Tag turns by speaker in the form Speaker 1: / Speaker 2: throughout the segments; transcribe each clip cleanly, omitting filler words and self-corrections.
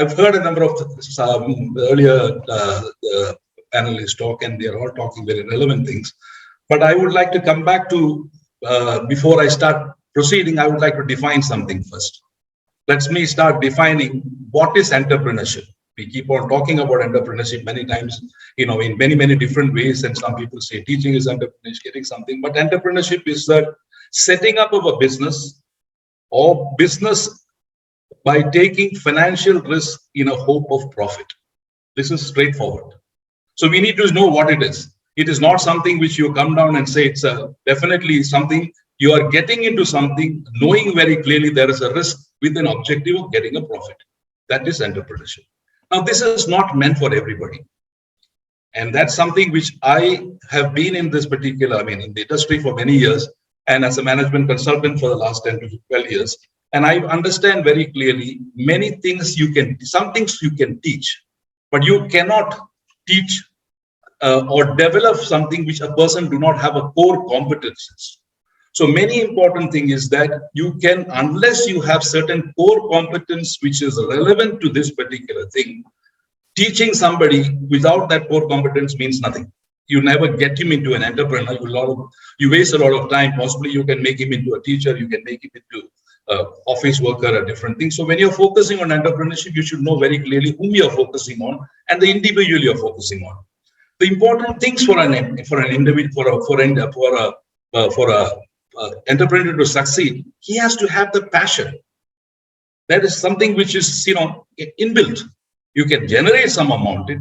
Speaker 1: I've heard a number of earlier panelists talk, and they're all talking very relevant things. But I would like to come back to, before I start proceeding, I would like to define something first. Let me start defining what is entrepreneurship. We keep on talking about entrepreneurship many times, in many different ways. And some people say teaching is entrepreneurship, getting something. But entrepreneurship is that setting up of a business or business by taking financial risk in a hope of profit. This is straightforward. So we need to know what it is. It is not something which you come down and say it's definitely something. You are getting into something knowing very clearly there is a risk with an objective of getting a profit. That is entrepreneurship. Now, this is not meant for everybody. And that's something which I have been in this particular, in the industry for many years, and as a management consultant for the last 10 to 12 years. And I understand very clearly many things some things you can teach, but you cannot teach or develop something which a person do not have a core competences. So many important thing is that you can, unless you have certain core competence which is relevant to this particular thing, teaching somebody without that core competence means nothing. You never get him into an entrepreneur. You waste a lot of time. Possibly you can make him into a teacher. You can make him into office worker, a different thing. So when you're focusing on entrepreneurship, you should know very clearly whom you're focusing on and the individual you're focusing on. The important things for an individual, for a entrepreneur to succeed, he has to have the passion. That is something which is inbuilt. You can generate some amount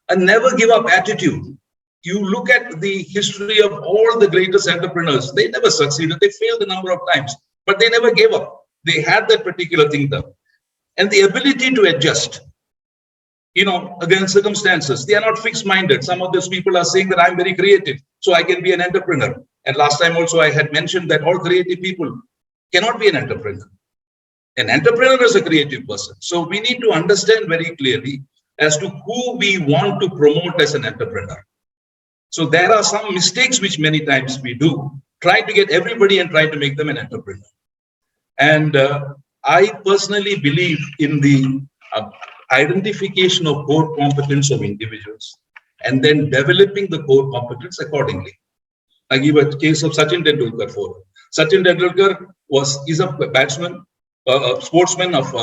Speaker 1: and never give up attitude. You look at the history of all the greatest entrepreneurs, they never succeeded. They failed a number of times, but they never gave up. They had that particular thing done. And the ability to adjust, against circumstances. They are not fixed-minded. Some of those people are saying that I'm very creative, so I can be an entrepreneur. And last time also I had mentioned that all creative people cannot be an entrepreneur. An entrepreneur is a creative person. So we need to understand very clearly as to who we want to promote as an entrepreneur. So there are some mistakes which many times we do, try to get everybody and try to make them an entrepreneur. And I personally believe in the identification of core competence of individuals and then developing the core competence accordingly. I give a case of Sachin Tendulkar for. Sachin Tendulkar is a batsman, a sportsman of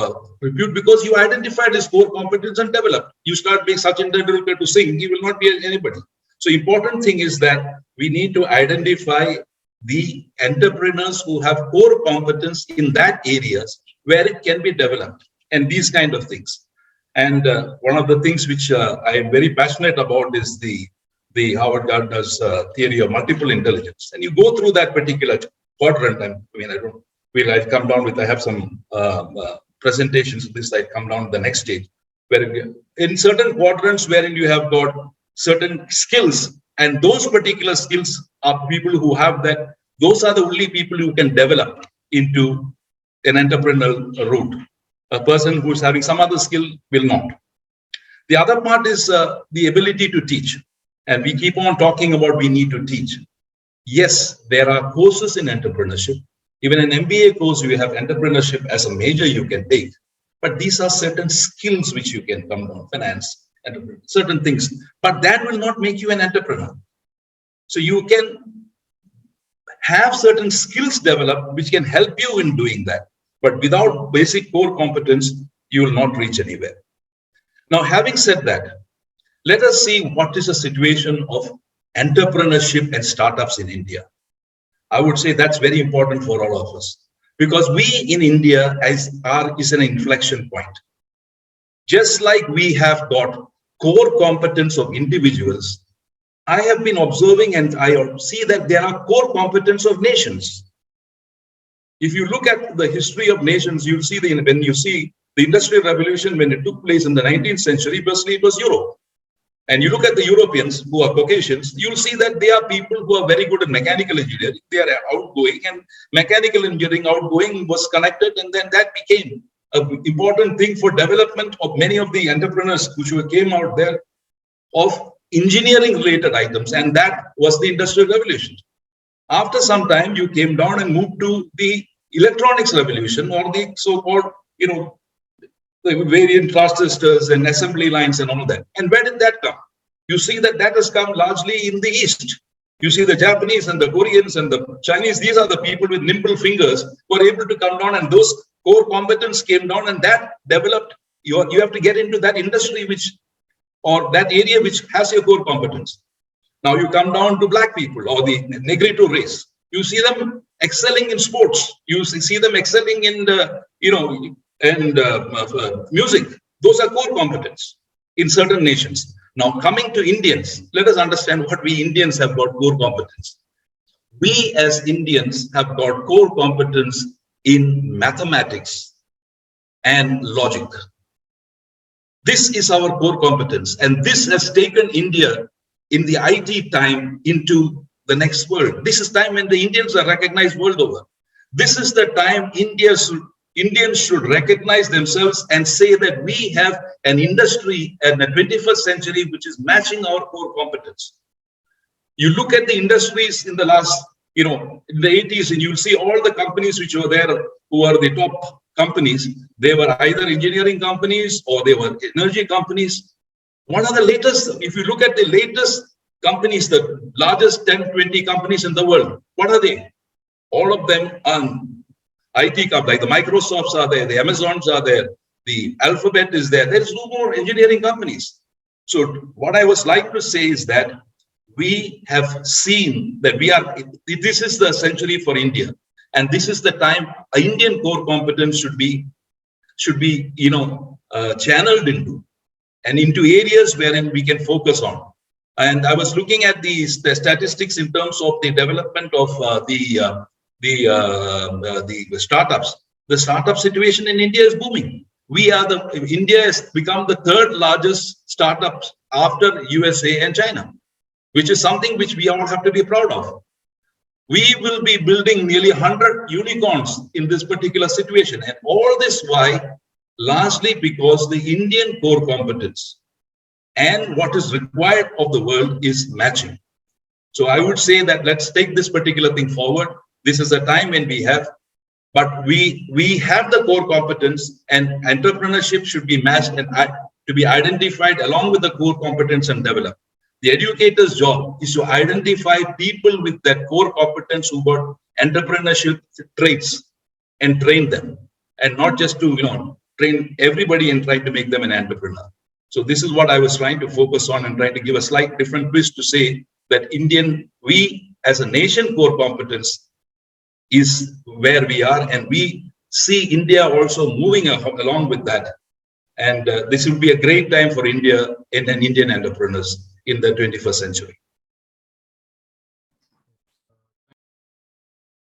Speaker 1: repute because you identified his core competence and developed. You start being Sachin Tendulkar to sing, he will not be anybody. So important thing is that we need to identify the entrepreneurs who have core competence in that areas where it can be developed and these kind of things. And one of the things which I am very passionate about is the Howard Gardner's theory of multiple intelligence. And you go through that particular quadrant. I've come down with, I have some presentations of this, I come down to the next stage, where in certain quadrants wherein you have got certain skills, and those particular skills are people who have that, those are the only people who can develop into an entrepreneurial route. A person who is having some other skill will not. The other part is the ability to teach. And we keep on talking about we need to teach. Yes, there are courses in entrepreneurship. Even an MBA course, you have entrepreneurship as a major you can take. But these are certain skills which you can come down, finance, certain things. But that will not make you an entrepreneur. So you can have certain skills developed which can help you in doing that. But without basic core competence, you will not reach anywhere. Now, having said that, let us see what is the situation of entrepreneurship and startups in India. I would say that's very important for all of us because we in India is an inflection point. Just like we have got core competence of individuals, I have been observing and I see that there are core competence of nations. If you look at the history of nations, you'll see when you see the Industrial Revolution, when it took place in the 19th century, firstly it was Europe. And you look at the Europeans who are Caucasians, you'll see that they are people who are very good at mechanical engineering. They are outgoing, and mechanical engineering outgoing was connected, and then that became an important thing for development of many of the entrepreneurs which came out there of engineering related items, and that was the Industrial Revolution. After some time, you came down and moved to the electronics revolution, or the so-called, the variant transistors and assembly lines and all that. And where did that come? You see that has come largely in the East. You see the Japanese and the Koreans and the Chinese, these are the people with nimble fingers who are able to come down, and those core competence came down, and that developed. You have to get into that industry or that area which has your core competence. Now you come down to black people or the Negrito race. You see them excelling in sports. You see them excelling in music. Those are core competence in certain nations. Now coming to Indians, let us understand what we Indians have got core competence. We as Indians have got core competence in mathematics and logic. This is our core competence, and this has taken India in the IT time into the next world. This is time when the Indians are recognized world over. This is the time Indians should recognize themselves and say that we have an industry in the 21st century which is matching our core competence. You look at the industries in the last, in the 80s, and you'll see all the companies which were there who are the top companies. They were either engineering companies or they were energy companies. What are the latest? If you look at the latest companies, the largest 10, 20 companies in the world, what are they? All of them are IT companies, like the Microsofts are there, the Amazons are there, the Alphabet is there. There is no more engineering companies. So what I was like to say is that we have seen that this is the century for India. And this is the time Indian core competence should be channeled into areas wherein we can focus on. And I was looking at the statistics in terms of the development of the startups. The startup situation in India is booming. India has become the third largest startups after USA and China, which is something which we all have to be proud of. We will be building nearly 100 unicorns in this particular situation. And all this why? Largely because the Indian core competence and what is required of the world is matching. So I would say that let's take this particular thing forward. This is a time when we have the core competence, and entrepreneurship should be matched and to be identified along with the core competence and developed. The educator's job is to identify people with that core competence who got entrepreneurship traits and train them, and not just to train everybody and try to make them an entrepreneur. So this is what I was trying to focus on and trying to give a slight different twist to say that we as a nation core competence is where we are, and we see India also moving along with that. And this will be a great time for India and Indian entrepreneurs in the 21st century.